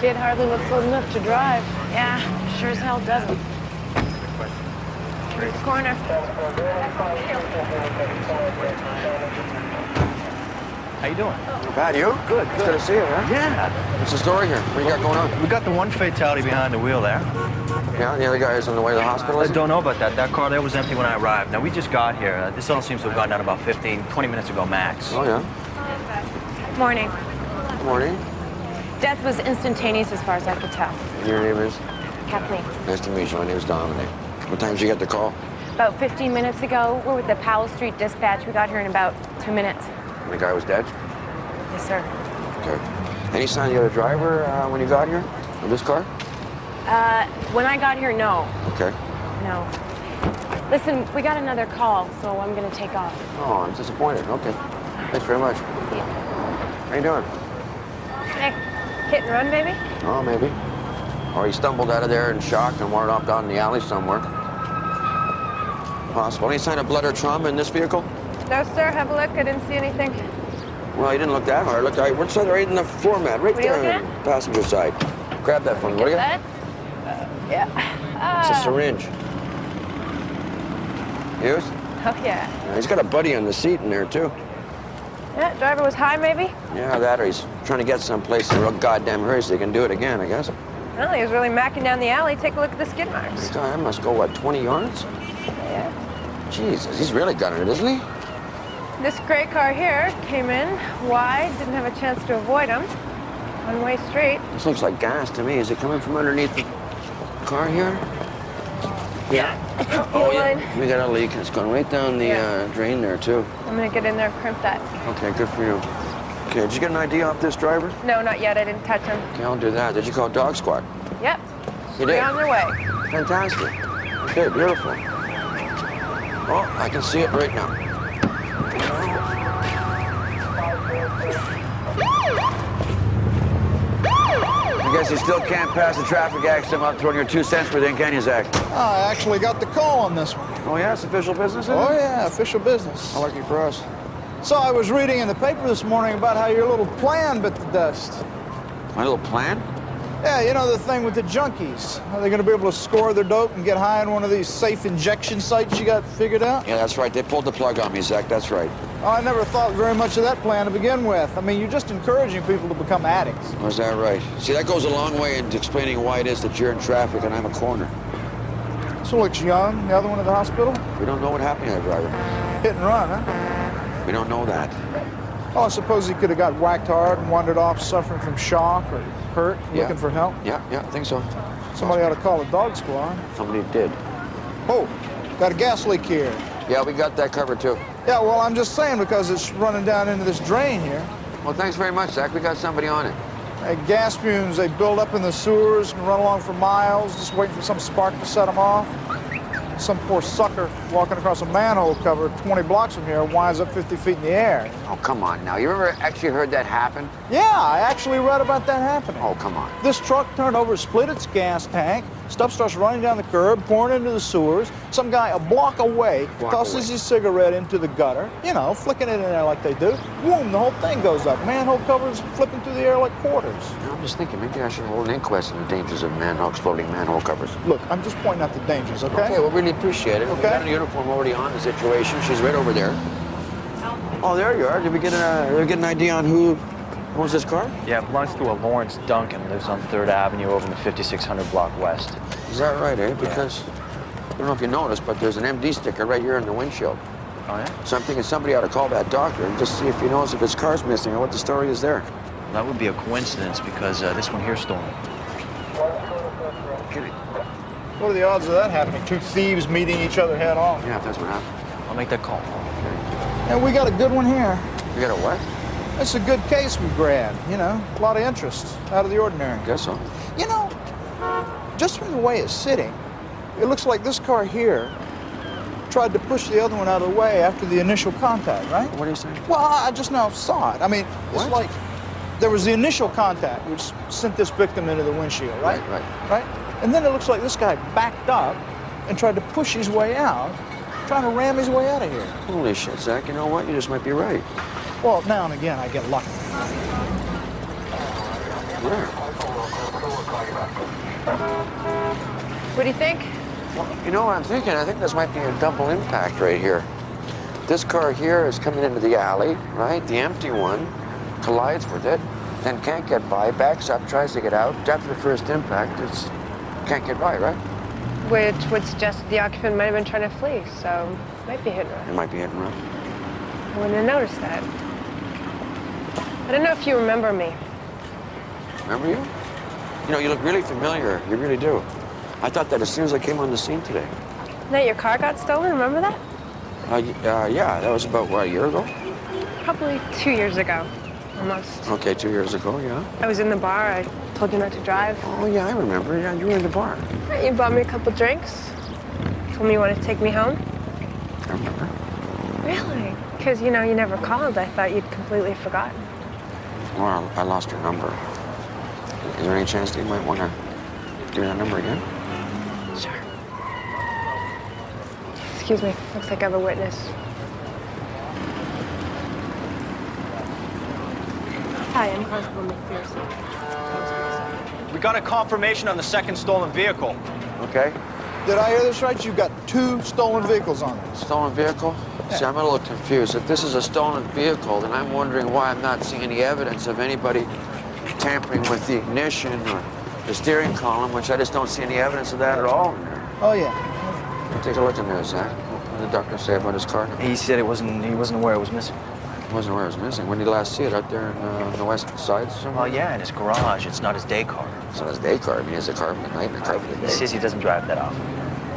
kid hardly looks old enough to drive. Yeah, sure as hell doesn't. Here's the corner. How you doing? Not bad, you? Good, It's good to see you, man. Yeah. What's the story here? What do you got going on? We got the one fatality behind the wheel there. Yeah, the other guy is on the way to the hospital, I is he? don't know about that. That car there was empty when I arrived. Now, we just got here. This all seems to have gone down about 15, 20 minutes ago max. Oh, yeah. Morning. Good morning. Death was instantaneous as far as I could tell. And your name is? Kathleen. Nice to meet you. My name is Dominic. What time did you get the call? About 15 minutes ago, we're with the Powell Street Dispatch. We got here in about 2 minutes. The guy was dead? Yes, sir. Okay. Any sign of the other driver when you got here? Of this car? When I got here, no. Okay. No. Listen, we got another call, so I'm gonna take off. Oh, I'm disappointed. Okay. Thanks very much. Yeah. How you doing? Hey, hit and run, baby? Oh, maybe. Or he stumbled out of there in shock and wandered off down in the alley somewhere. Possible. Any sign of blood or trauma in this vehicle? No, sir. Have a look. I didn't see anything. Well, he didn't look that hard. Look, right in the floor mat, right What are you there, looking at? passenger side. Grab that for me, will you? That? Yeah. It's a syringe. Use? Oh, yeah. Yeah, he's got a buddy on the seat in there, too. Yeah, driver was high, maybe? Yeah, that or he's trying to get someplace in a real goddamn hurry so he can do it again, I guess. Well, he was really macking down the alley. Take a look at the skid marks. God, that must go, what, 20 yards? Yeah. Jesus, he's really gunning it, isn't he? This gray car here came in wide, didn't have a chance to avoid him. One-way street. This looks like gas to me. Is it coming from underneath the car here? Yeah. Oh, yeah. We got a leak. It's going right down the drain there, too. I'm gonna get in there and crimp that. Okay, good for you. Okay, did you get an ID off this driver? No, not yet. I didn't touch him. Okay, I'll do that. Did you call Dog Squad? Yep. You They're did? on their way. Fantastic. Okay, beautiful. Oh, I can see it right now. I guess you still can't pass a traffic accident without throwing your 2 cents within, can you, Zach? I actually got the call on this one. Oh, yeah? It's official business, isn't it? Oh, yeah, official business. Lucky for us. So I was reading in the paper this morning about how your little plan bit the dust. My little plan? Yeah, you know the thing with the junkies. Are they going to be able to score their dope and get high on one of these safe injection sites you got figured out? Yeah, that's right. They pulled the plug on me, Zach. That's right. Oh, I never thought very much of that plan to begin with. I mean, you're just encouraging people to become addicts. Oh, is that right? See, that goes a long way in explaining why it is that you're in traffic and I'm a corner. So looks young, the other one at the hospital? We don't know what happened to that driver. Hit and run, huh? We don't know that. Oh, I suppose he could have got whacked hard and wandered off suffering from shock or hurt, looking for help. Yeah, I think so. Somebody ought to call a dog squad. Somebody did. Oh, got a gas leak here. Yeah, we got that covered, too. Yeah, well, I'm just saying because it's running down into this drain here. Well, thanks very much, Zach. We got somebody on it. Gas fumes, they build up in the sewers and run along for miles, just waiting for some spark to set them off. Some poor sucker walking across a manhole cover 20 blocks from here winds up 50 feet in the air. Oh, come on now. You ever actually heard that happen? Yeah, I actually read about that happening. Oh, come on. This truck turned over, split its gas tank, stuff starts running down the curb, pouring into the sewers. Some guy a block away tosses his cigarette into the gutter, you know, flicking it in there like they do. Boom, the whole thing goes up. Manhole covers flipping through the air like quarters. I'm just thinking maybe I should hold an inquest on the dangers of exploding manhole covers. Look, I'm just pointing out the dangers, okay? Okay, well, really appreciate it. Okay. We got a uniform already on the situation. She's right over there. Oh, there you are. Did we get an idea on who owns this car? Yeah, it belongs to a Lawrence Duncan. Lives on 3rd Avenue over in the 5600 block west. Is that right, eh? Because, I don't know if you noticed, but there's an MD sticker right here in the windshield. Oh, yeah? So I'm thinking somebody ought to call that doctor and just see if he knows if his car's missing or what the story is there. That would be a coincidence because this one here's stolen. What are the odds of that happening? Two thieves meeting each other head on. Yeah, if that's what happened. I'll make that call. And we got a good one here. You got a what? It's a good case we grabbed, you know, a lot of interest, out of the ordinary. Guess so. You know, just from the way it's sitting, it looks like this car here tried to push the other one out of the way after the initial contact, right? What are you saying? Well, I just now saw it. I mean, it's like there was the initial contact, which sent this victim into the windshield, right? Right? And then it looks like this guy backed up and tried to push his way out, trying to ram his way out of here. Holy shit, Zach, you know what? You just might be right. Well, now and again, I get lucky. Yeah. What do you think? Well, you know what I'm thinking? I think this might be a double impact right here. This car here is coming into the alley, right? The empty one collides with it, then can't get by, backs up, tries to get out. After the first impact, it's can't get by, right? Which would suggest the occupant might have been trying to flee, so might be hit and run. It might be hit and run. I wouldn't have noticed that. I don't know if you remember me. Remember you? You know, you look really familiar. You really do. I thought that as soon as I came on the scene today. That your car got stolen, remember that? Yeah, that was about, what, a year ago? Probably 2 years ago, almost. Okay, 2 years ago, yeah. I was in the bar, I told you not to drive. Oh, yeah, I remember. Yeah, you were in the bar. You bought me a couple drinks. Told me you wanted to take me home. I remember. Really? Because, you know, you never called. I thought you'd completely forgotten. Well, I lost your number. Is there any chance that you might want to give me that number again? Sure. Excuse me. Looks like I have a witness. Hi, I'm Constable McPherson. We got a confirmation on the second stolen vehicle. Okay. Did I hear this right? You've got 2 stolen vehicles on it. Stolen vehicle? Yeah. See, I'm a little confused. If this is a stolen vehicle, then I'm wondering why I'm not seeing any evidence of anybody tampering with the ignition or the steering column, which I just don't see any evidence of that at all in there. Oh, yeah. Take a look in there, Zach. What did the doctor say about his car? He said he wasn't aware it was missing. He wasn't aware it was missing. When did you last see it? Out there in the west side somewhere? Oh, yeah, in his garage. It's not his day car. It's not his day car. I mean, it's a car for the night and a car for the He day. says he doesn't drive that often.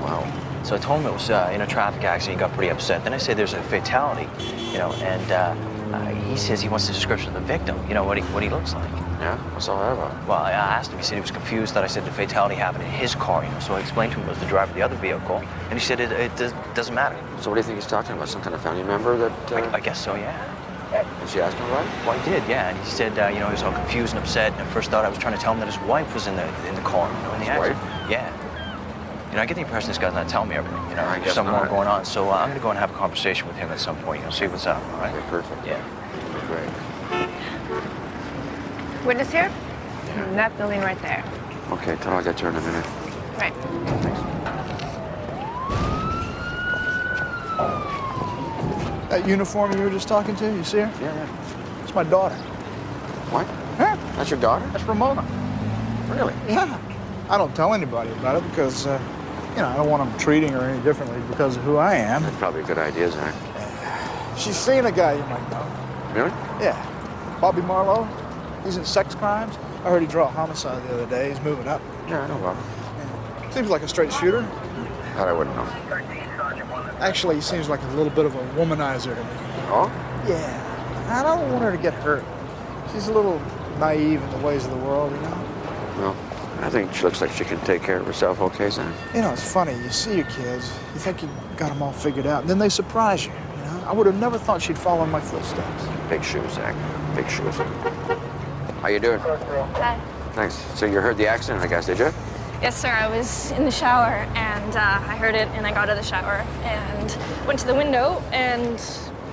Wow. So I told him it was in a traffic accident. He got pretty upset. Then I said there's a fatality, you know, and he says he wants the description of the victim, you know, what he looks like. Yeah? What's all that about? Well, I asked him. He said he was confused that I said the fatality happened in his car, you know. So I explained to him it was the driver of the other vehicle, and he said it doesn't matter. So what do you think he's talking about? Some kind of family member that... I guess so, yeah. Did she ask him about it? Well, I did, yeah. And he said, you know, he was all confused and upset. And at first thought I was trying to tell him that his wife was in the car, you know, in the His accident. wife? Yeah. You know, I get the impression this guy's not telling me everything. You know, I there's guess something more not. going on. So I'm going to go and have a conversation with him at some point. You know, see what's up. All right? Okay, perfect. Yeah. Great. Witness here? In that building right there. Okay, I'll get to her in a minute. Right. That uniform you were just talking to, you see her? Yeah, yeah. It's my daughter. What? Huh? That's your daughter? That's Ramona. Really? Yeah. I don't tell anybody about it because, you know, I don't want them treating her any differently because of who I am. That's probably a good idea, Zach. She's seen a guy you might know. Really? Yeah. Bobby Marlowe. He's in sex crimes. I heard he drew a homicide the other day. He's moving up. Yeah, I know Bob. Yeah. Seems like a straight shooter. That I wouldn't know. Actually, he seems like a little bit of a womanizer to me. Oh? Yeah. I don't want her to get hurt. She's a little naive in the ways of the world, you know? Well, I think she looks like she can take care of herself okay, Zach. You know, it's funny. You see your kids, you think you got them all figured out, and then they surprise you, you know? I would have never thought she'd follow in my footsteps. Big shoes, Zach. Big shoes. How you doing? Hi. Thanks. So you heard the accident, I guess, did you? Yes, sir. I was in the shower, and I heard it, and I got out of the shower, and went to the window, and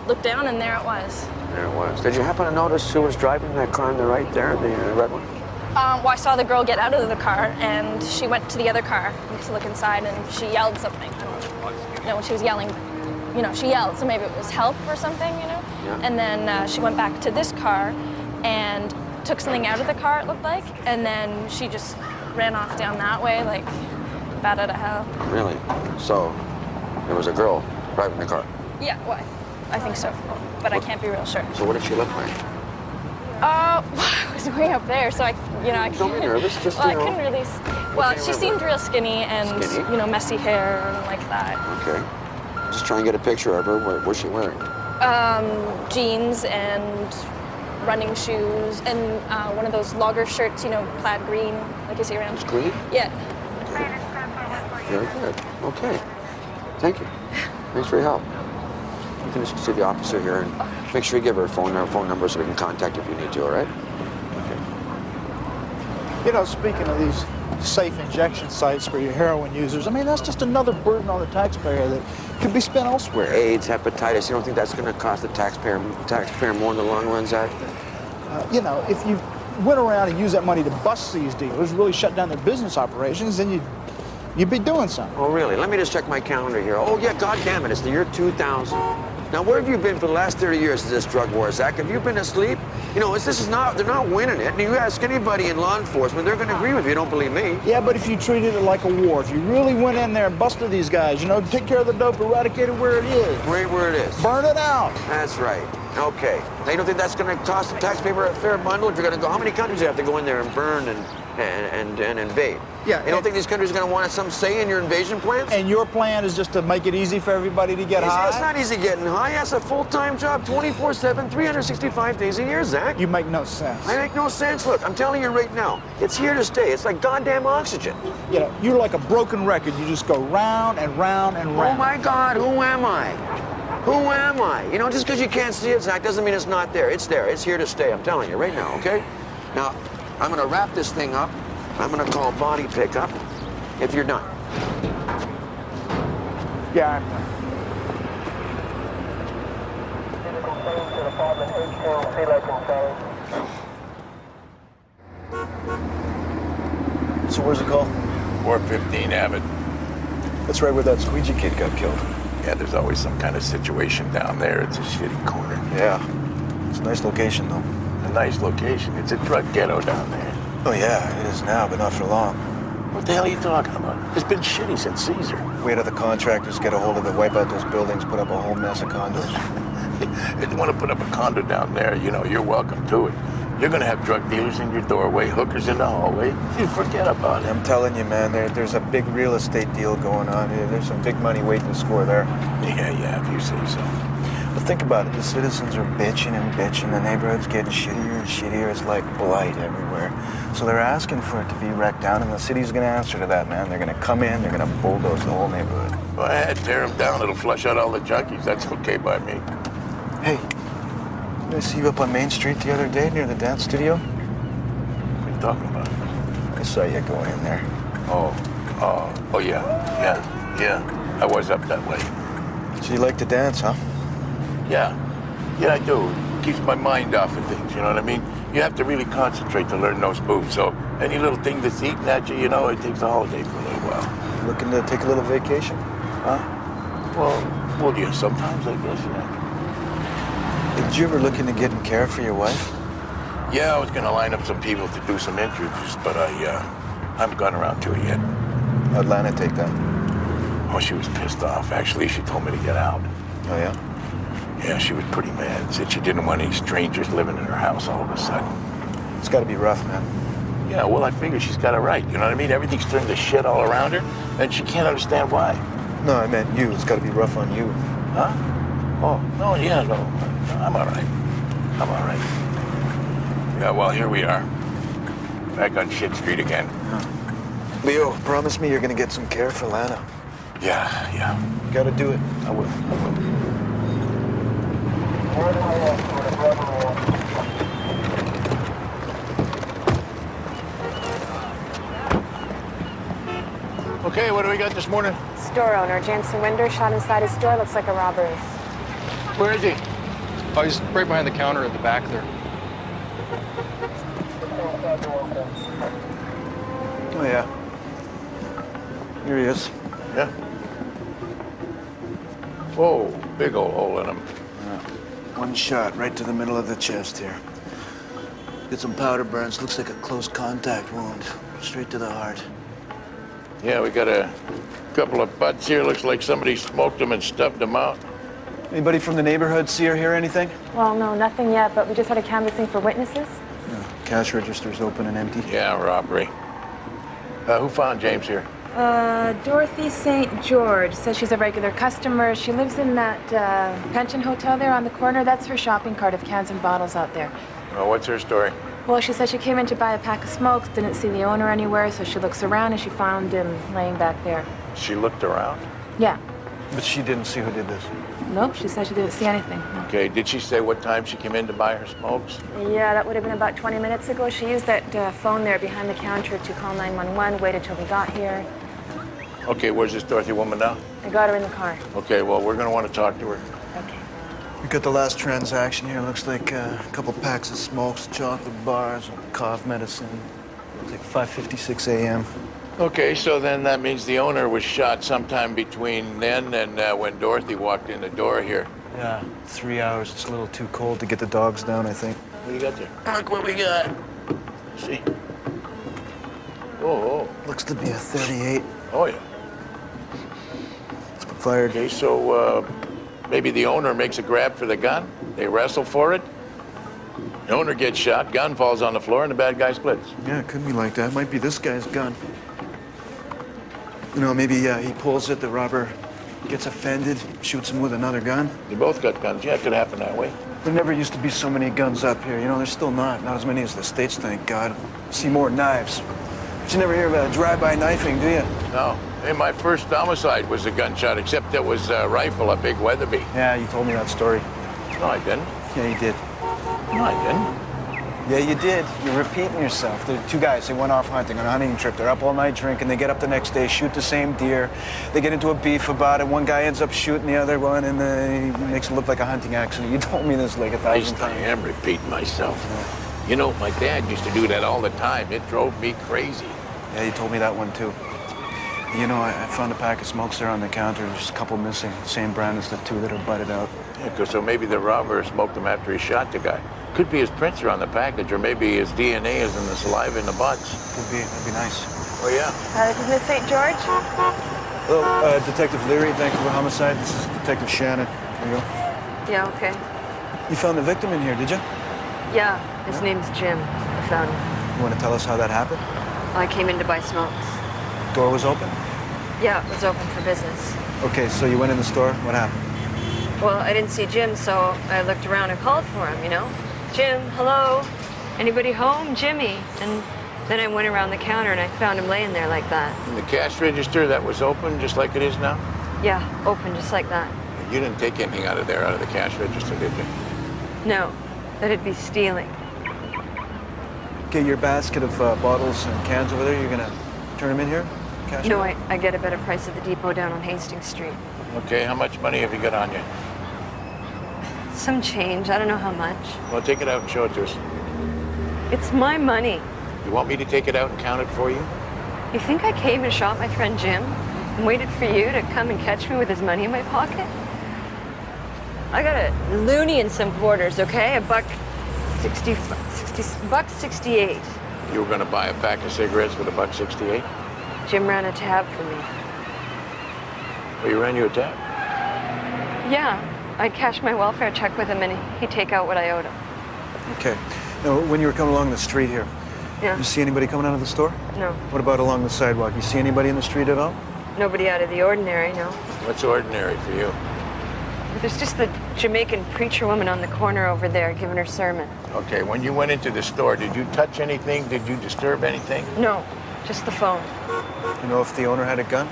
looked down, and there it was. There it was. Did you happen to notice who was driving that car on the right there, the red one? Well, I saw the girl get out of the car, and she went to the other car to look inside, and she yelled something. I don't know what she was yelling. You know, she yelled, so maybe it was help or something, you know? Yeah. And then she went back to this car and took something out of the car, it looked like, and then she just ran off down that way, like, bat out of hell. Really? So there was a girl driving the car. Yeah, well, I think so, but I can't be real sure. So what did she look like? I was way up there, so I Don't be nervous, just, well, you know. I couldn't really, well, she seemed real skinny and, Skinny? you know, messy hair and like that. Okay. Just try and get a picture of her. What was she wearing? Jeans and running shoes and one of those logger shirts, you know, plaid green, like you see around. It's green? Yeah. Very good. Okay. Thank you. Thanks for your help. You can just see the officer here and make sure you give her a phone number so we can contact her if you need to, all right? Okay. You know, speaking of these safe injection sites for your heroin users, I mean, that's just another burden on the taxpayer that could be spent elsewhere. AIDS, hepatitis, you don't think that's going to cost the taxpayer more in the long run, Zach? You know, if you went around and used that money to bust these dealers, really shut down their business operations, then you'd be doing something. Oh, really? Let me just check my calendar here. Oh, yeah, God damn it, it's the year 2000. Now, where have you been for the last 30 years of this drug war, Zach? Have you been asleep? You know, they're not winning it. And you ask anybody in law enforcement, they're going to agree with you, don't believe me. Yeah, but if you treated it like a war, if you really went in there and busted these guys, you know, take care of the dope, eradicate it where it is. Right where it is. Burn it out. That's right. Okay. Now, you don't think that's going to cost the taxpayer a fair bundle if you're going to go? How many countries do you have to go in there and burn and invade? Yeah. You don't think these countries are going to want some say in your invasion plans? And your plan is just to make it easy for everybody to get high? It's not easy getting high. That's a full-time job, 24/7, 365 days a year, Zach. You make no sense. I make no sense. Look, I'm telling you right now, it's here to stay. It's like goddamn oxygen. You know, you're like a broken record. You just go round and round and round. Oh, my God, who am I? Who am I? You know, just because you can't see it, Zach, doesn't mean it's not there. It's there. It's here to stay. I'm telling you right now, okay? Now, I'm going to wrap this thing up. I'm going to call body pickup if you're done. Yeah, I'm done. So where's the call? 415 Abbott. That's right where that squeegee kid got killed. Yeah, there's always some kind of situation down there. It's a shitty corner. Yeah. It's a nice location, though. A nice location. It's a drug ghetto down there. Oh, yeah, it is now, but not for long. What the hell are you talking about? It's been shitty since Caesar. Wait till the contractors get a hold of it, wipe out those buildings, put up a whole mess of condos. If you want to put up a condo down there, you know, you're welcome to it. You're going to have drug dealers in your doorway, hookers in the hallway. You forget about it. I'm telling you, man, there's a big real estate deal going on here. There's some big money waiting to score there. Yeah, if you say so. But think about it. The citizens are bitching and bitching. The neighborhood's getting shittier and shittier. It's like blight everywhere. So they're asking for it to be wrecked down, and the city's going to answer to that, man. They're going to come in. They're going to bulldoze the whole neighborhood. Go ahead, tear them down. It'll flush out all the junkies. That's okay by me. Hey, did I see you up on Main Street the other day near the dance studio? What are you talking about? I saw you going in there. Oh, yeah. I was up that way. So you like to dance, huh? Yeah, I do. It keeps my mind off of things, you know what I mean? You have to really concentrate to learn those moves, so any little thing that's eating at you, you know, it takes a holiday for a little while. Looking to take a little vacation? Huh? Well, yeah, sometimes I guess, yeah. Did you ever look into getting care for your wife? Yeah, I was gonna line up some people to do some interviews, but I haven't gotten around to it yet. How'd Lana take that? Oh, she was pissed off, actually. She told me to get out. Oh, yeah? Yeah, she was pretty mad. Said she didn't want any strangers living in her house all of a sudden. It's gotta be rough, man. Yeah, well, I figure she's got it right. You know what I mean? Everything's turned to shit all around her, and she can't understand why. No, I meant you. It's gotta be rough on you. Huh? Oh, no, yeah, no. I'm all right. Yeah, well, here we are. Back on shit street again. Leo, promise me you're gonna get some care for Lana. Yeah. You gotta do it. I will. Okay, what do we got this morning? Store owner, Jameson Winder, shot inside his store. Looks like a robbery. Where is he? Oh, he's right behind the counter at the back there. Oh, yeah. Here he is. Yeah. Whoa, big old hole in him. One shot right to the middle of the chest here. Get some powder burns. Looks like a close contact wound. Straight to the heart. Yeah, we got a couple of butts here. Looks like somebody smoked them and stuffed them out. Anybody from the neighborhood see or hear anything? Well, no, nothing yet, but we just had a canvassing for witnesses. No. Cash register's open and empty. Yeah, robbery. Who found James here? Dorothy St. George says she's a regular customer. She lives in that pension hotel there on the corner. That's her shopping cart of cans and bottles out there. Well, what's her story? Well, she said she came in to buy a pack of smokes, didn't see the owner anywhere, so she looks around and she found him laying back there. She looked around? Yeah. But she didn't see who did this. Nope, she said she didn't see anything. No. Okay, did she say what time she came in to buy her smokes? Yeah, that would have been about 20 minutes ago. She used that phone there behind the counter to call 911, waited till we got here. Okay, where's this Dorothy woman now? I got her in the car. Okay, well, we're gonna want to talk to her. Okay. We got the last transaction here. Looks like a couple packs of smokes, chocolate bars, cough medicine. Looks like 5:56 a.m. Okay, so then that means the owner was shot sometime between then and when Dorothy walked in the door here. Yeah, 3 hours. It's a little too cold to get the dogs down, I think. What do you got there? Look what we got. Let's see. Oh, Looks to be a 38. oh yeah. It's been fired. Okay, so maybe the owner makes a grab for the gun. They wrestle for it. The owner gets shot, gun falls on the floor, and the bad guy splits. Yeah, it could be like that. Might be this guy's gun. You know, maybe he pulls it, the robber gets offended, shoots him with another gun. They both got guns. Yeah, it could happen that way. There never used to be so many guns up here. You know, there's still not as many as the States, thank God. See more knives. But you never hear about drive-by knifing, do you? No. Hey, my first homicide was a gunshot, except it was a rifle, a big Weatherby. Yeah, you told me that story. No, I didn't. Yeah, you did. No, I didn't. Yeah, you did. You're repeating yourself. The two guys, they went off hunting on a hunting trip. They're up all night drinking. They get up the next day, shoot the same deer. They get into a beef about it. One guy ends up shooting the other one, and he makes it look like a hunting accident. You told me this like 1,000 I times. am repeating myself. You know, my dad used to do that all the time. It drove me crazy. Yeah, you told me that one too. You know, I found a pack of smokes there on the counter. There's a couple missing. Same brand as the two that are butted out. Yeah, 'cause so maybe the robber smoked them after he shot the guy. Could be his prints are on the package, or maybe his DNA is in the saliva in the butts. Could be. That'd be nice. Oh, yeah. This is Miss St. George. Hello, Detective Leary. Thank you for homicide. This is Detective Shannon. There you go. Yeah, okay. You found the victim in here, did you? Yeah, his name's Jim. I found him. You want to tell us how that happened? I came in to buy smokes. Door was open? Yeah, it was open for business. Okay, so you went in the store. What happened? Well, I didn't see Jim, so I looked around and called for him, you know? Jim, hello? Anybody home? Jimmy. And then I went around the counter and I found him laying there like that. And the cash register, that was open just like it is now? Yeah, open just like that. You didn't take anything out of there, out of the cash register, did you? No, that'd be stealing. Get your basket of bottles and cans over there. You're gonna turn them in here? Cash? No, I get a better price at the depot down on Hastings Street. Okay, how much money have you got on you? Some change, I don't know how much. Well, take it out and show it to us. It's my money. You want me to take it out and count it for you? You think I came and shot my friend Jim and waited for you to come and catch me with his money in my pocket? I got a loony in some quarters, okay? $1.68. You were gonna buy a pack of cigarettes with $1.68? Jim ran a tab for me. Well, he ran you a tab? Yeah, I'd cash my welfare check with him and he'd take out what I owed him. Okay. Now, when you were coming along the street here, Yeah. you see anybody coming out of the store? No, What about along the sidewalk? You see anybody in the street at all? nobody out of the ordinary, no. What's ordinary for you? There's just the Jamaican preacher woman on the corner over there giving her sermon. Okay, when you went into the store, did you touch anything? Did you disturb anything? No, just the phone. You know if the owner had a gun?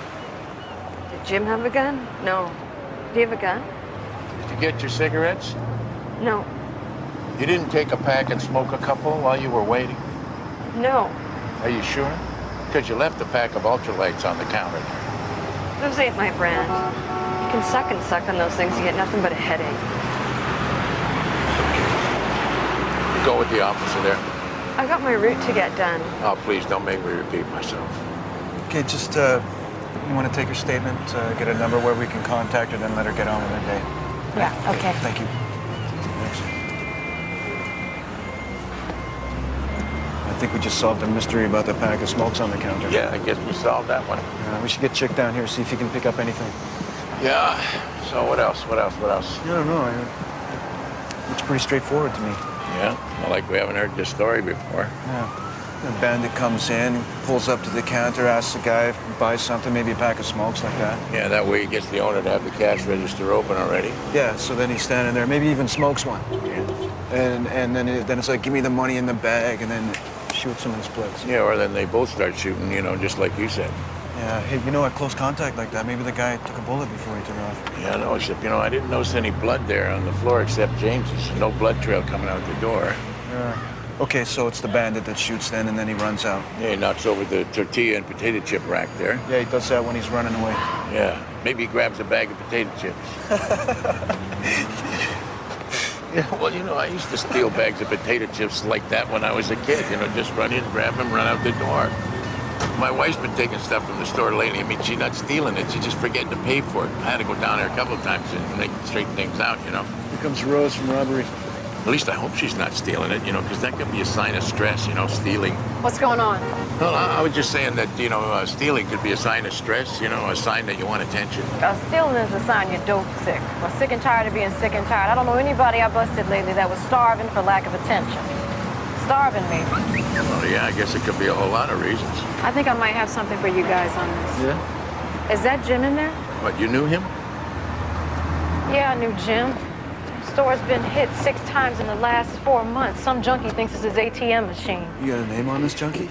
Did Jim have a gun? No. Do you have a gun? Did you get your cigarettes? No. You didn't take a pack and smoke a couple while you were waiting? No. Are you sure? Because you left a pack of ultralights on the counter. Those ain't my brand. You can suck and suck on those things, you get nothing but a headache. You go with the officer there. I got my route to get done. Oh, please don't make me repeat myself. Okay, just, you want to take her statement, get a number where we can contact her, then let her get on with her day. Yeah, okay. Thank you. Thanks. I think we just solved the mystery about the pack of smokes on the counter. Yeah, I guess we solved that one. We should get Chick down here, see if he can pick up anything. Yeah. So what else? What else? What else? I don't know. It's pretty straightforward to me. Yeah. Well, like we haven't heard this story before. Yeah. The bandit comes in, pulls up to the counter, asks the guy if he buys something, maybe a pack of smokes like that. Yeah, that way he gets the owner to have the cash register open already. Yeah, so then he's standing there, maybe even smokes one. Yeah. And then it's like, give me the money in the bag, and then shoots him and splits. Yeah, or then they both start shooting, you know, just like you said. Yeah, hey, you know, at close contact like that, maybe the guy took a bullet before he took off. Yeah, no, except, you know, I didn't notice any blood there on the floor except James's. No blood trail coming out the door. Yeah. Okay, so it's the bandit that shoots then, and then he runs out. Yeah, he knocks over the tortilla and potato chip rack there. Yeah, he does that when he's running away. Yeah, maybe he grabs a bag of potato chips. Yeah, well, you know, I used to steal bags of potato chips like that when I was a kid. You know, just run in, grab them, run out the door. My wife's been taking stuff from the store lately. I mean, she's not stealing it. She's just forgetting to pay for it. I had to go down there a couple of times and straighten things out, you know. Here comes Rose from robbery. At least I hope she's not stealing it, you know, because that could be a sign of stress, you know, stealing. What's going on? Well, I was just saying that, you know, stealing could be a sign of stress, you know, a sign that you want attention. Stealing is a sign you're dope sick. Or sick and tired of being sick and tired. I don't know anybody I busted lately that was starving for lack of attention. Starving, maybe. Well, yeah, I guess it could be a whole lot of reasons. I think I might have something for you guys on this. Yeah? Is that Jim in there? What, you knew him? Yeah, I knew Jim. Store's been hit 6 times in the last 4 months. Some junkie thinks it's his ATM machine. You got a name on this junkie?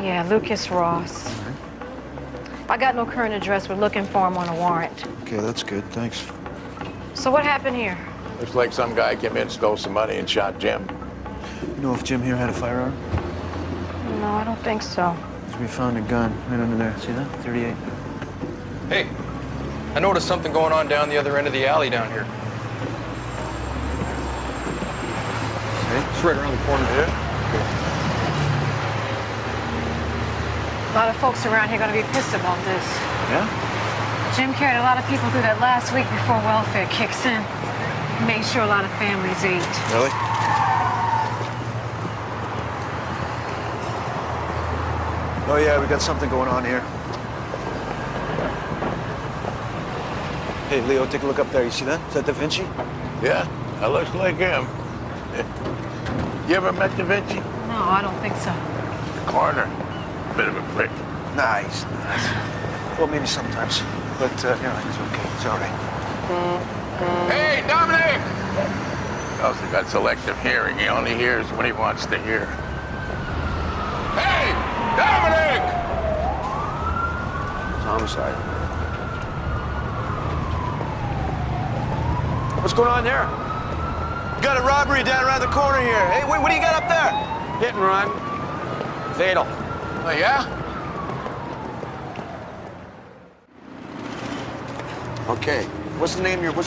Yeah, Lucas Ross. All right. I got no current address. We're looking for him on a warrant. Okay, that's good. Thanks. So what happened here? Looks like some guy came in, stole some money, and shot Jim. You know if Jim here had a firearm? No, I don't think so. We found a gun right under there. See that? 38. Hey, I noticed something going on down the other end of the alley down here. It's right around the corner here. A lot of folks around here are going to be pissed about this. Yeah? Jim carried a lot of people through that last week before welfare kicks in. Made sure a lot of families ate. Really? Oh, yeah, we got something going on here. Hey, Leo, take a look up there. You see that? Is that Da Vinci? Yeah, that looks like him. You ever met Da Vinci? No, I don't think so. The coroner. Bit of a prick. Nice. Well, maybe sometimes. But, you know, it's okay. It's all right. Hey, Dominic! He also got selective hearing. He only hears when he wants to hear. Hey, Dominic! It's homicide. What's going on there? We got a robbery down around the corner here. Hey, wait, what do you got up there? Hit and run. Fatal. Oh, yeah? Okay. What's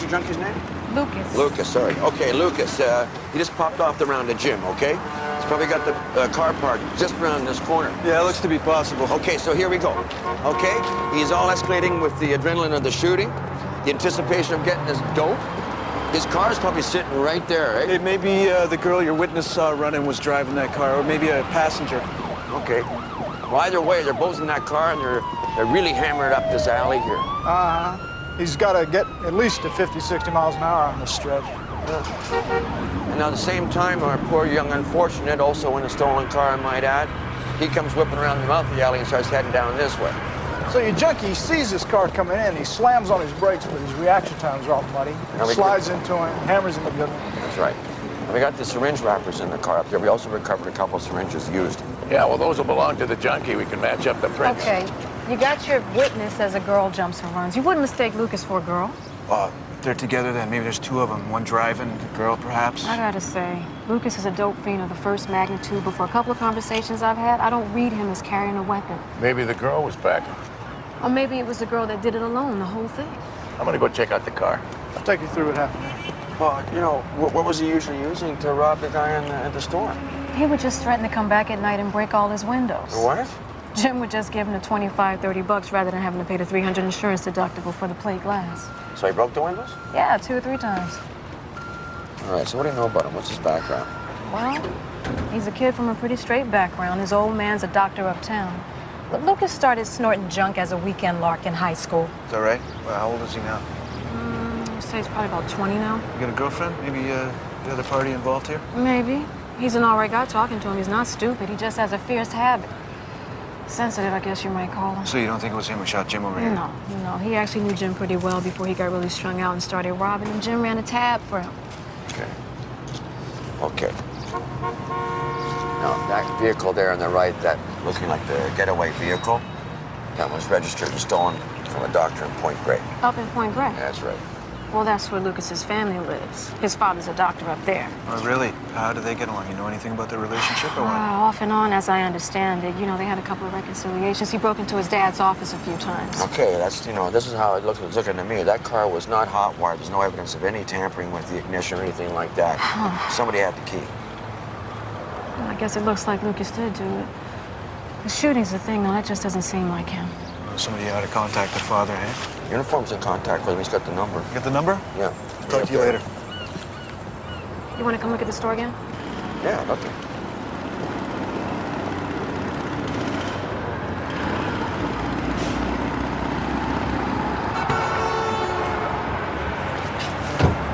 your junkie's name? Lucas. Lucas, sorry. Okay, Lucas, he just popped off the round of Jim, okay? He's probably got the car parked just around this corner. Yeah, it looks to be possible. Okay, so here we go. Okay, he's all escalating with the adrenaline of the shooting, the anticipation of getting his dope. His car's probably sitting right there, eh? Hey, maybe the girl your witness saw running was driving that car, or maybe a passenger. Okay. Well, either way, they're both in that car, and they're really hammered up this alley here. Uh-huh. He's got to get at least to 50, 60 miles an hour on this stretch. And at the same time, our poor young unfortunate, also in a stolen car, I might add, he comes whipping around the mouth of the alley and starts heading down this way. So your junkie sees this car coming in, he slams on his brakes, but his reaction times are all muddy. Slides into him, hammers him a good one. That's right. And we got the syringe wrappers in the car up there. We also recovered a couple of syringes used. Yeah, well, those will belong to the junkie. We can match up the prints. Okay, you got your witness as a girl jumps and runs. You wouldn't mistake Lucas for a girl. They're together then. Maybe there's 2 of them. One driving, the girl perhaps. I gotta say, Lucas is a dope fiend of the first magnitude, but for a couple of conversations I've had, I don't read him as carrying a weapon. Maybe the girl was backing. Or maybe it was the girl that did it alone, the whole thing. I'm gonna go check out the car. I'll take you through what happened. Well, you know, what was he usually using to rob the guy at the store? He would just threaten to come back at night and break all his windows. What? Jim would just give him the 25, 30 bucks rather than having to pay the $300 insurance deductible for the plate glass. So he broke the windows? Yeah, 2 or 3 times. All right, so what do you know about him? What's his background? Well, he's a kid from a pretty straight background. His old man's a doctor uptown. But Lucas started snorting junk as a weekend lark in high school. Is that right? Well, how old is he now? I'd say he's probably about 20 now. You got a girlfriend? Maybe the other party involved here? Maybe. He's an all right guy talking to him. He's not stupid. He just has a fierce habit. Sensitive, I guess you might call him. So you don't think it was him who shot Jim over here? No. He actually knew Jim pretty well before he got really strung out and started robbing him. Jim ran a tab for him. Okay. Now, that vehicle there on the right, that looking like the getaway vehicle, that was registered and stolen from a doctor in Point Grey. Up in Point Grey. That's right. Well, that's where Lucas's family lives. His father's a doctor up there. Oh, really? How do they get along? You know anything about their relationship or what? Off and on, as I understand it. You know, they had a couple of reconciliations. He broke into his dad's office a few times. Okay, that's, this is how it's looking to me. That car was not hot wired. There's no evidence of any tampering with the ignition or anything like that. Somebody had the key. Well, I guess it looks like Lucas did do it. The shooting's the thing, though. That just doesn't seem like him. Somebody had to contact the father, eh? Uniform's in contact with him. He's got the number. You got the number? Yeah. Talk to you later. You want to come look at the store again? Yeah, okay.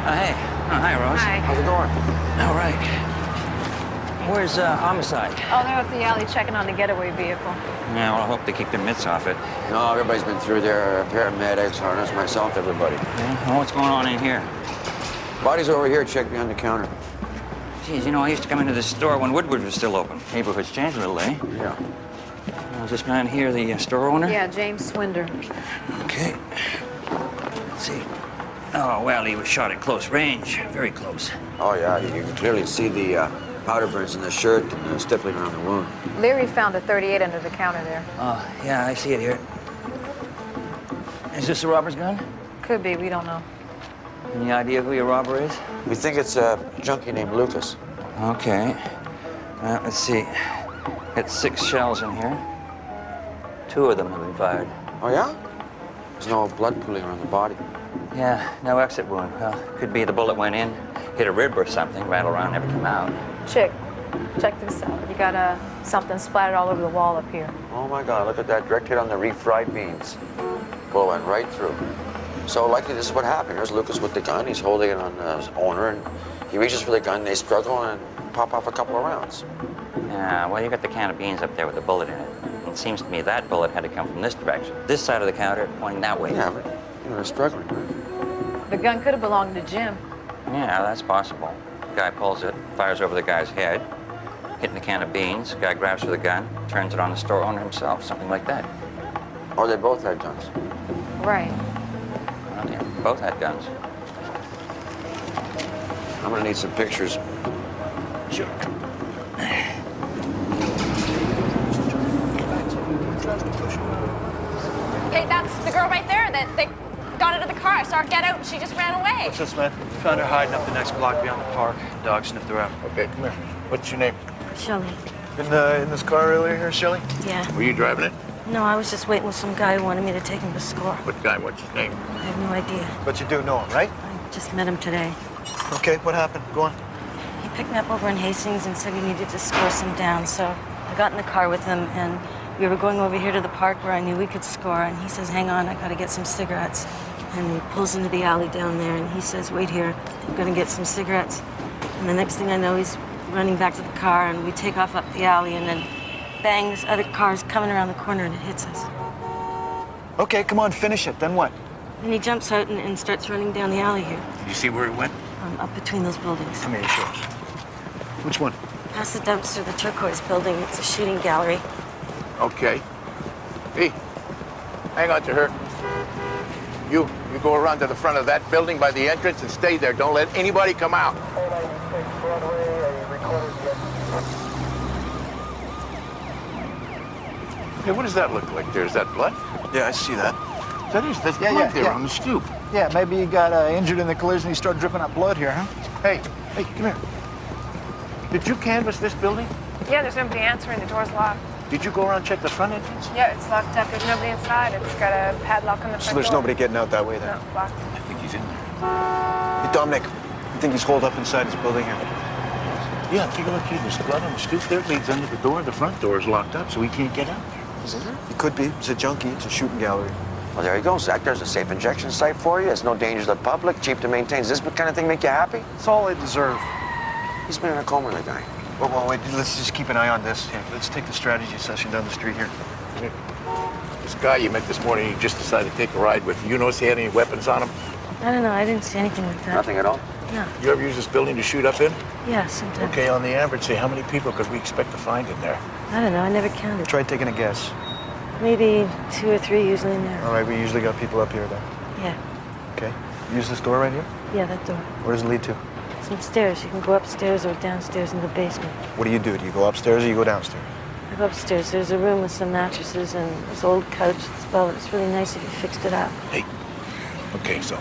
Hey. Oh, hi, Rose. Hi. How's it going? All right. Where's Homicide? Oh, they're up the alley checking on the getaway vehicle. Yeah, well, I hope they keep their mitts off it. No, everybody's been through there. Paramedics, harness, myself, everybody. Yeah? Well, what's going on in here? Body's over here. Check behind the counter. Geez, I used to come into this store when Woodward was still open. Neighborhood's changed a little, eh? Yeah. Is this man here the store owner? Yeah, James Swinder. Okay. Let's see. Oh, well, he was shot at close range. Very close. Oh, yeah. You can clearly see the powder burns in the shirt and the stippling around the wound. Leary found a .38 under the counter there. Oh, yeah, I see it here. Is this a robber's gun? Could be, we don't know. Any idea who your robber is? We think it's a junkie named Lucas. Okay. Let's see. Got 6 shells in here. 2 of them have been fired. Oh, yeah? There's no blood pooling around the body. Yeah, no exit wound. Well, could be the bullet went in, hit a rib or something, rattled around, never came out. Chick, check this out. You got something splattered all over the wall up here. Oh, my God. Look at that. Direct hit on the refried beans. Bullet went right through. So likely this is what happened. Here's Lucas with the gun. He's holding it on his owner, and he reaches for the gun. They struggle and pop off a couple of rounds. Yeah, well, you got the can of beans up there with the bullet in it. It seems to me that bullet had to come from this direction. This side of the counter, pointing that way. Yeah, but they're struggling, right? The gun could have belonged to Jim. Yeah, that's possible. Guy pulls it, fires over the guy's head, hitting the can of beans. Guy grabs for the gun, turns it on the store owner himself, something like that. Or they both had guns. Right. Well, they both had guns. I'm gonna need some pictures. Sure. Hey, that's the girl right there that they got out of the car. I saw her get out and she just ran away. What's this, man? Found her hiding up the next block beyond the park. Dog sniffed her out. Okay, come here. What's your name? Shelley. In this car earlier here, Shelley? Yeah. Were you driving it? No, I was just waiting with some guy who wanted me to take him to score. What guy? What's his name? I have no idea. But you do know him, right? I just met him today. Okay, what happened? Go on. He picked me up over in Hastings and said he needed to score some down, so I got in the car with him and we were going over here to the park where I knew we could score, and he says, hang on, I gotta get some cigarettes. And he pulls into the alley down there and he says, wait here, I'm gonna get some cigarettes. And the next thing I know, he's running back to the car and we take off up the alley and then bang, this other car's coming around the corner and it hits us. Okay, come on, finish it. Then what? And he jumps out and starts running down the alley here, Did you see where he went? up between those buildings. Come here, show us. Which one? Past the dumpster, the turquoise building, it's a shooting gallery. Okay. Hey, hang on to her. You go around to the front of that building by the entrance and stay there. Don't let anybody come out. Hey, what does that look like there? Is that blood? Yeah, I see that. That is, that's Yeah, blood yeah, there yeah. on the stoop. Yeah, maybe he got injured in the collision. He started dripping out blood here, huh? Hey, come here. Did you canvass this building? Yeah, there's nobody answering. The door's locked. Did you go around and check the front entrance? Yeah, it's locked up. There's nobody inside. It's got a padlock on the front So there's door. nobody getting out that way then? No, locked. I think he's in there. Hey, Dominic, I think he's holed up inside his building here. Yeah, take a look here. There's blood on the stoop there. It leads under the door. The front door is locked up, so he can't get out. He could be. He's a junkie. It's a shooting gallery. Well, there you go, Zach. There's a safe injection site for you. It's no danger to the public, cheap to maintain. Does this kind of thing make you happy? It's all they deserve. He's been in a coma, the guy. Well, wait, let's just keep an eye on this. Here, let's take the strategy session down the street here. This guy you met this morning, he just decided to take a ride with you. You notice he had any weapons on him? I don't know, I didn't see anything like that. Nothing at all? No. You ever use this building to shoot up in? Yeah, sometimes. Okay, on the average, say how many people could we expect to find in there? I don't know, I never counted. Try taking a guess. Maybe 2 or 3 usually in there. All right, we usually got people up here then. Yeah. Okay. Use this door right here? Yeah, that door. Where does it lead to? Some stairs. You can go upstairs or downstairs in the basement. What do? Do you go upstairs or you go downstairs? I go upstairs. There's a room with some mattresses and this old couch that's velvet. It's really nice if you fixed it up. Hey, okay, so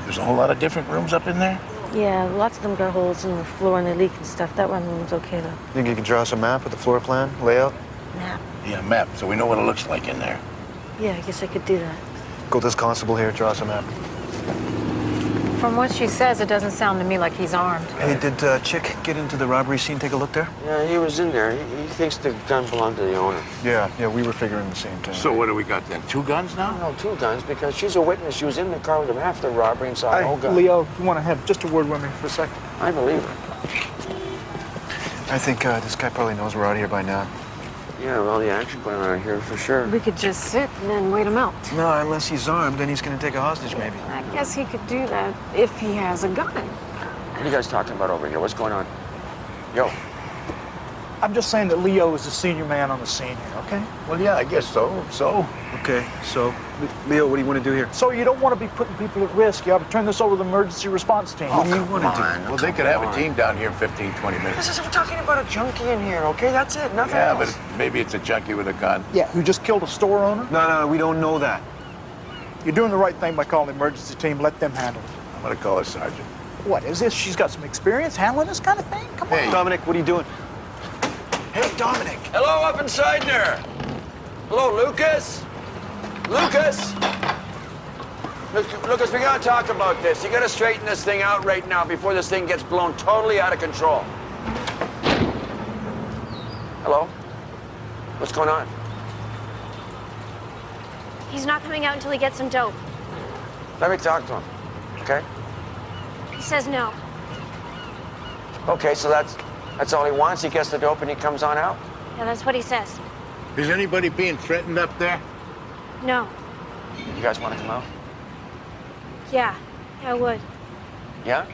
there's a whole lot of different rooms up in there? Yeah, lots of them got holes in the floor and they leak and stuff. That one room's okay, though. Think you can draw us a map with the floor plan, layout? Map. Yeah, map, so we know what it looks like in there. Yeah, I guess I could do that. Go to this constable here, draw us a map. From what she says, it doesn't sound to me like he's armed. Hey, did Chick get into the robbery scene? Take a look there? Yeah, he was in there. He thinks the gun belonged to the owner. Yeah, we were figuring the same thing. So what do we got then? 2 guns now? No, 2 guns, because she's a witness. She was in the car with him after the robbery and saw the whole gun. Leo, you want to have just a word with me for a second? I believe her. I think this guy probably knows we're out here by now. Yeah, well, the action going on here for sure. We could just sit and then wait him out. No, unless he's armed, then he's gonna take a hostage, maybe. I guess he could do that if he has a gun. What are you guys talking about over here? What's going on? Yo. I'm just saying that Leo is the senior man on the scene here, okay? Well, yeah, I guess so. So? Okay, so, Leo, what do you want to do here? So you don't want to be putting people at risk. You ought to turn this over to the emergency response team. What do you want to do? Well, they could have a team down here in 15, 20 minutes. We're talking about a junkie in here, okay? That's it. Nothing Yeah, else. but maybe it's a junkie with a gun. Yeah, who just killed a store owner? No, we don't know that. You're doing the right thing by calling the emergency team. Let them handle it. I'm gonna call a sergeant. What is this? She's got some experience handling this kind of thing? Come on. Hey. Dominic, what are you doing? Hey, Dominic! Hello, up inside there. Hello, Lucas. Lucas. Lucas, we gotta talk about this. You gotta straighten this thing out right now before this thing gets blown totally out of control. Hello? What's going on? He's not coming out until he gets some dope. Let me talk to him, okay? He says no. Okay, so that's all he wants. He gets the dope and he comes on out? Yeah, that's what he says. Is anybody being threatened up there? No. You guys want to come out? Yeah, I would. Yeah?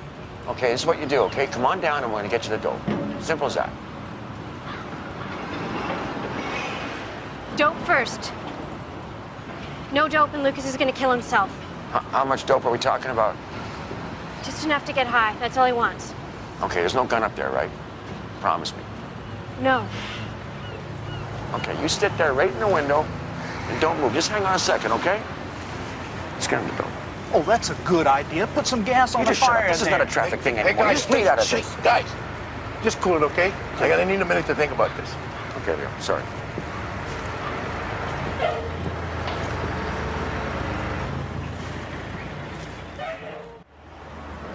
Okay, this is what you do, okay? Come on down and we're gonna get you the dope. Simple as that. Dope first. No dope and Lucas is gonna kill himself. How much dope are we talking about? Just enough to get high. That's all he wants. Okay, there's no gun up there, right? Promise me. No. Okay, you sit there right in the window and don't move. Just hang on a second, okay? Let's get him the dope. Oh, that's a good idea. Put some gas on You the just shut fire up. This is in not a there. traffic thing Hey, anymore. You guys, just leave that at this. guys, just cool it, okay? I need a minute to think about this. Okay, Leo, sorry.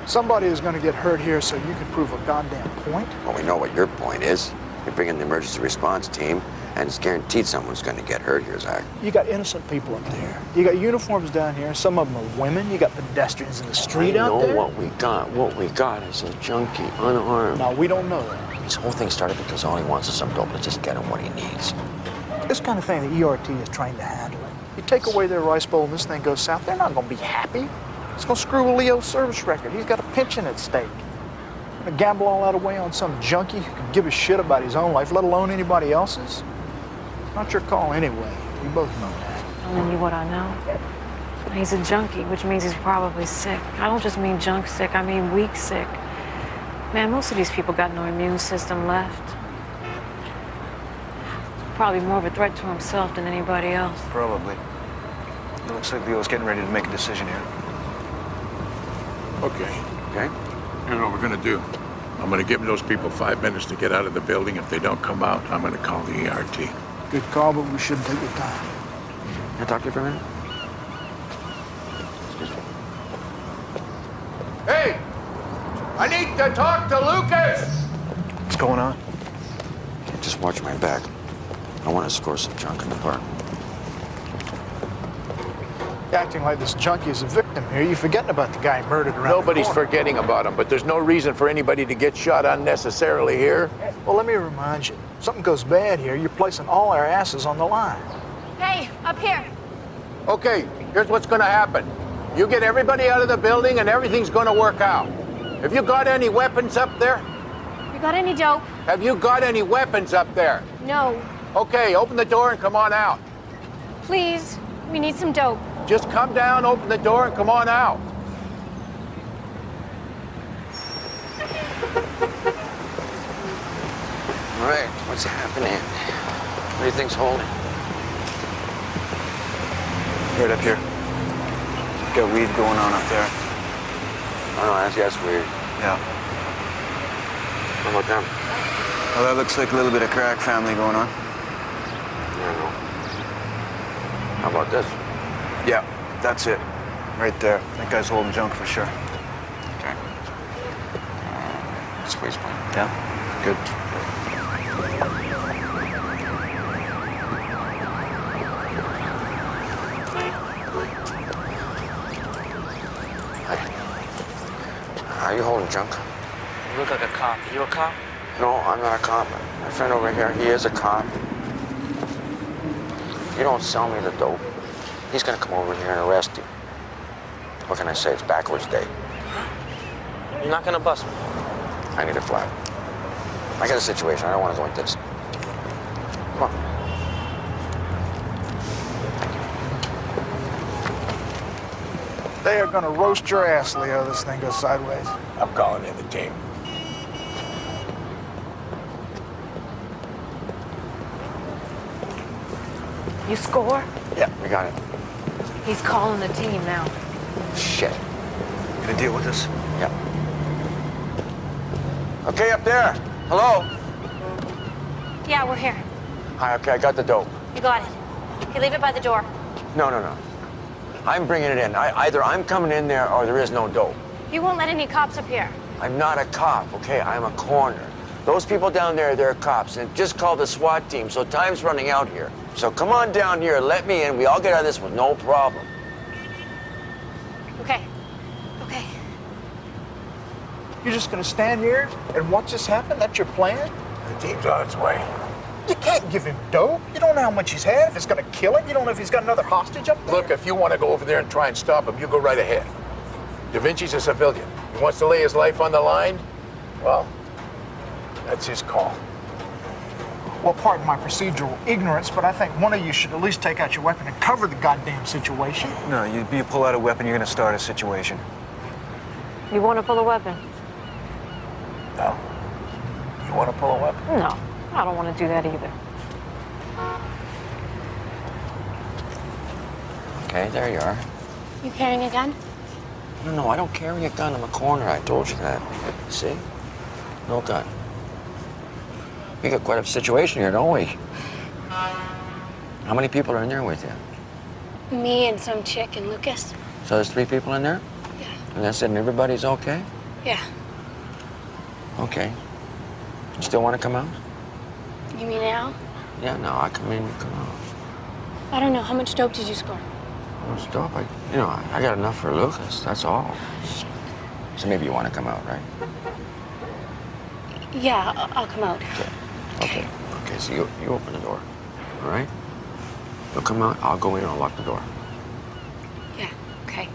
Somebody is going to get hurt here, so you can prove a goddamn point. Well, we know what your point is. You bring in the emergency response team, and it's guaranteed someone's going to get hurt here, Zach. You got innocent people up there. You got uniforms down here. Some of them are women. You got pedestrians in the street out there. I know what we got. What we got is a junkie, unarmed. No, we don't know that. This whole thing started because all he wants is some dope. Let's just get him what he needs. This kind of thing, the ERT is trained to handle it. You take away their rice bowl and this thing goes south, they're not going to be happy. It's going to screw a Leo's service record. He's got a pension at stake. To gamble all that away on some junkie who can give a shit about his own life, let alone anybody else's? It's not your call anyway. We both know that. Telling you what I know. He's a junkie, which means he's probably sick. I don't just mean junk sick, I mean weak sick. Man, most of these people got no immune system left. Probably more of a threat to himself than anybody else. Probably. It looks like Leo's getting ready to make a decision here. Okay, Okay? here's what we're gonna do. I'm gonna give those people 5 minutes to get out of the building. If they don't come out, I'm gonna call the ERT. Good call, but we shouldn't take your time. Can I talk to you for a minute? Excuse me. Hey! I need to talk to Lucas! What's going on? Just watch my back. I want to score some junk in the park. You're acting like this junkie is a victim here. You're forgetting about the guy murdered around Nobody's the corner. forgetting about him, but there's no reason for anybody to get shot unnecessarily here. Well, let me remind you, something goes bad here, you're placing all our asses on the line. Hey, up here. Okay, here's what's gonna happen. You get everybody out of the building and everything's gonna work out. Have you got any weapons up there? You got any dope? Have you got any weapons up there? No. Okay, open the door and come on out. Please, we need some dope. Just come down, open the door, and come on out. All right, what's happening? What do you think's holding? Right up here. Got weed going on up there. Oh, no, that's weird. Yeah. How about them? Well, that looks like a little bit of crack family going on. I don't know. How about this? Yeah, that's it. Right there. That guy's holding junk for sure. Okay. Squeeze point. Yeah. Good. Are you holding junk? You look like a cop. You a cop? No, I'm not a cop. My friend over here, he is a cop. You don't sell me the dope, he's gonna come over here and arrest you. What can I say? It's backwards day. You're not gonna bust me. I need a flat. I got a situation. I don't want to go into this. Come on. They are gonna roast your ass, Leo, this thing goes sideways. I'm calling in the team. You score? Yeah, we got it. He's calling the team now. Shit. Gonna deal with this? Yep. Okay, up there. Hello? Yeah, we're here. Hi, okay, I got the dope. You got it. You leave it by the door. No. I'm bringing it in. Either I'm coming in there or there is no dope. You won't let any cops up here. I'm not a cop, okay? I'm a coroner. Those people down there, they're cops, and just called the SWAT team, so time's running out here. So come on down here, let me in. We all get out of this with no problem. Okay. You're just gonna stand here and watch this happen? That's your plan? The team's on its way. You can't give him dope. You don't know how much he's had, if it's gonna kill him. You don't know if he's got another hostage up there. Look, if you want to go over there and try and stop him, you go right ahead. Da Vinci's a civilian. He wants to lay his life on the line. Well, that's his call. Well, pardon my procedural ignorance, but I think one of you should at least take out your weapon and cover the goddamn situation. No, you pull out a weapon, you're gonna start a situation. You want to pull a weapon? No. You want to pull a weapon? No, I don't want to do that either. Okay, there you are. You carrying a gun? No, I don't carry a gun. I'm a coroner. I told you that. See? No gun. We got quite a situation here, don't we? How many people are in there with you? Me and some chick and Lucas. So there's 3 people in there? Yeah. And that's it, and everybody's okay? Yeah. Okay. You still want to come out? You mean Al? Yeah, no, I come in, you come out. I don't know. How much dope did you score? Well, stop. I got enough for Lucas, that's all. So maybe you want to come out, right? Yeah, I'll come out. Okay, so you open the door, all right? You'll come out, I'll go in and I'll lock the door. Yeah, okay.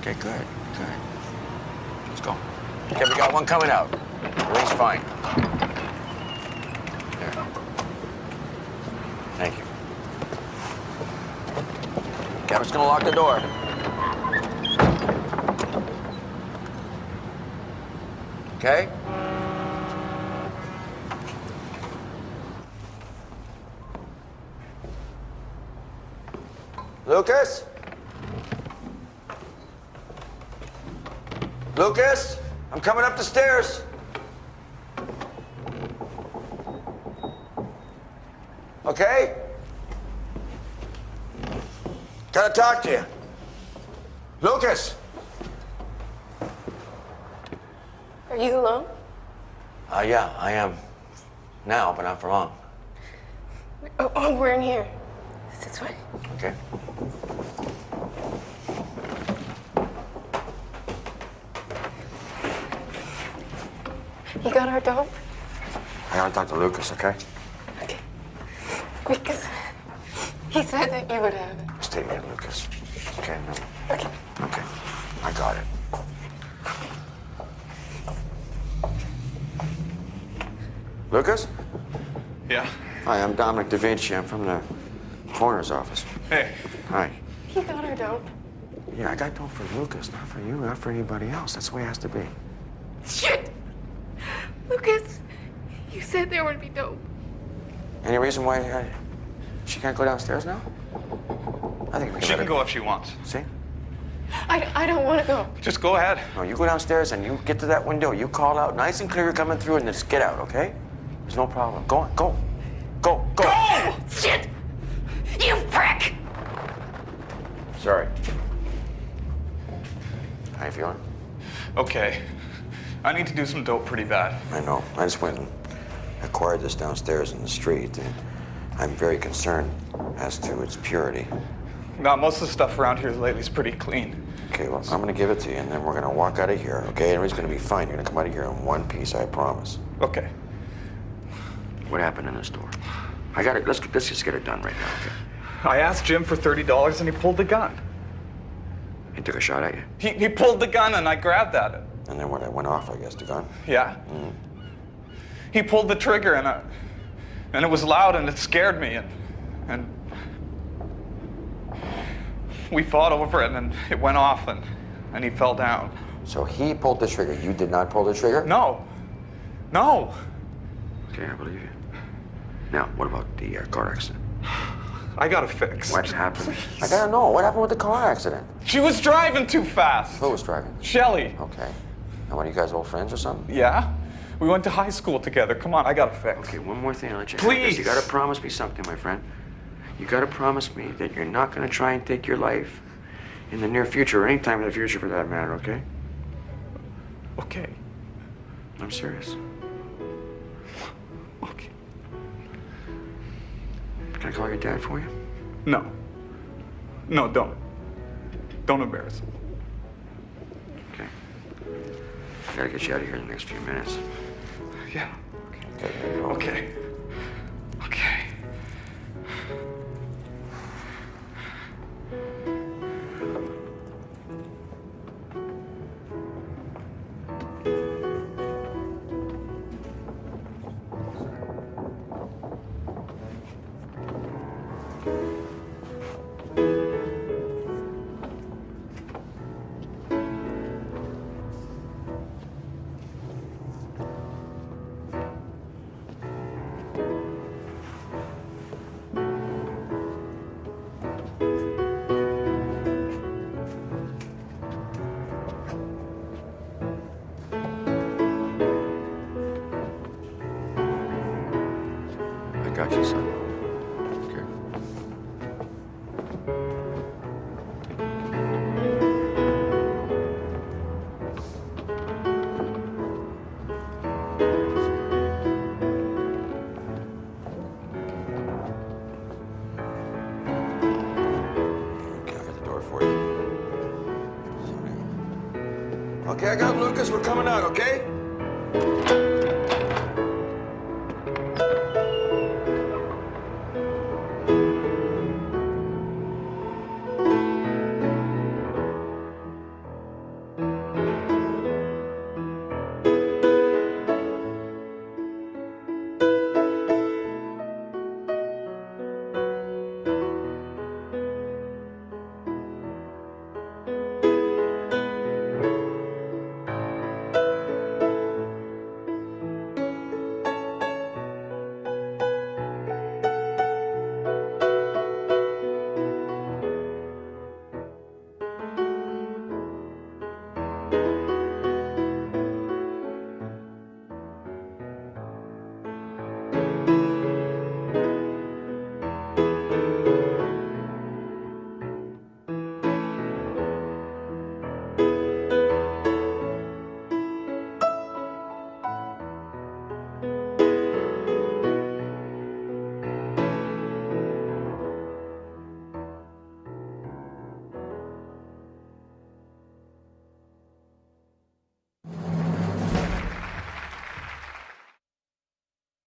Okay, good. Let's go. Okay, we got one coming out. Everything's fine. There. Thank you. Okay, I'm just gonna lock the door. Okay? Lucas? Lucas? I'm coming up the stairs. Okay? Gotta talk to you. Lucas! Are you alone? Yeah, I am. Now, but not for long. Oh, we're in here. This way. Okay. You got our dope? I gotta talk to Lucas, okay? Okay. Because he said that you would have it. Stay here, Lucas. Okay, no. Okay. Okay, I got it. Lucas? Yeah. Hi, I'm Dominic Da Vinci. I'm from the coroner's office. Hey. Hi. He got our dope. Yeah, I got dope for Lucas, not for you, not for anybody else. That's the way it has to be. Shit! Lucas, you said there would be dope. Any reason why she can't go downstairs now? I think we can She can go if she wants. See? I don't want to go. Just go ahead. No, you go downstairs and you get to that window. You call out nice and clear you're coming through and just get out, okay? There's no problem. Go on, go. Go, go. Go! Shit! You prick! Sorry. How you feeling? Okay. I need to do some dope pretty bad. I know. I just went and acquired this downstairs in the street, and I'm very concerned as to its purity. Now, most of the stuff around here lately is pretty clean. Okay, well, I'm gonna give it to you, and then we're gonna walk out of here, okay? Everybody's gonna be fine. You're gonna come out of here in one piece, I promise. Okay. What happened in the store? I got it. Let's just get it done right now, okay? I asked Jim for $30 and he pulled the gun. He took a shot at you, He pulled the gun and I grabbed at it. and then when it went off, I guess, the gun. Yeah. He pulled the trigger and it was loud and it scared me and we fought over it and then it went off and he fell down. So he pulled the trigger. You did not pull the trigger? No. No. Okay, I believe you. Now, what about the car accident? I got it fixed. What happened? I gotta know. What happened with the car accident? She was driving too fast. Who was driving? Shelly. Okay. And what, are you guys old friends or something? Yeah. We went to high school together. Come on, I got it fixed. Okay, one more thing. I'll let you have Please. this. You gotta promise me something, my friend. You gotta promise me that you're not gonna try and take your life in the near future, or any time in the future for that matter, okay? Okay. I'm serious. Okay. Can I call your dad for you? No. No, don't. Don't embarrass him. Okay. I gotta get you out of here in the next few minutes. Yeah. Okay, here you go. Okay. Okay. I got you, son. Okay. Okay, I'll get the door for you. Okay, I got Lucas. We're coming out, okay?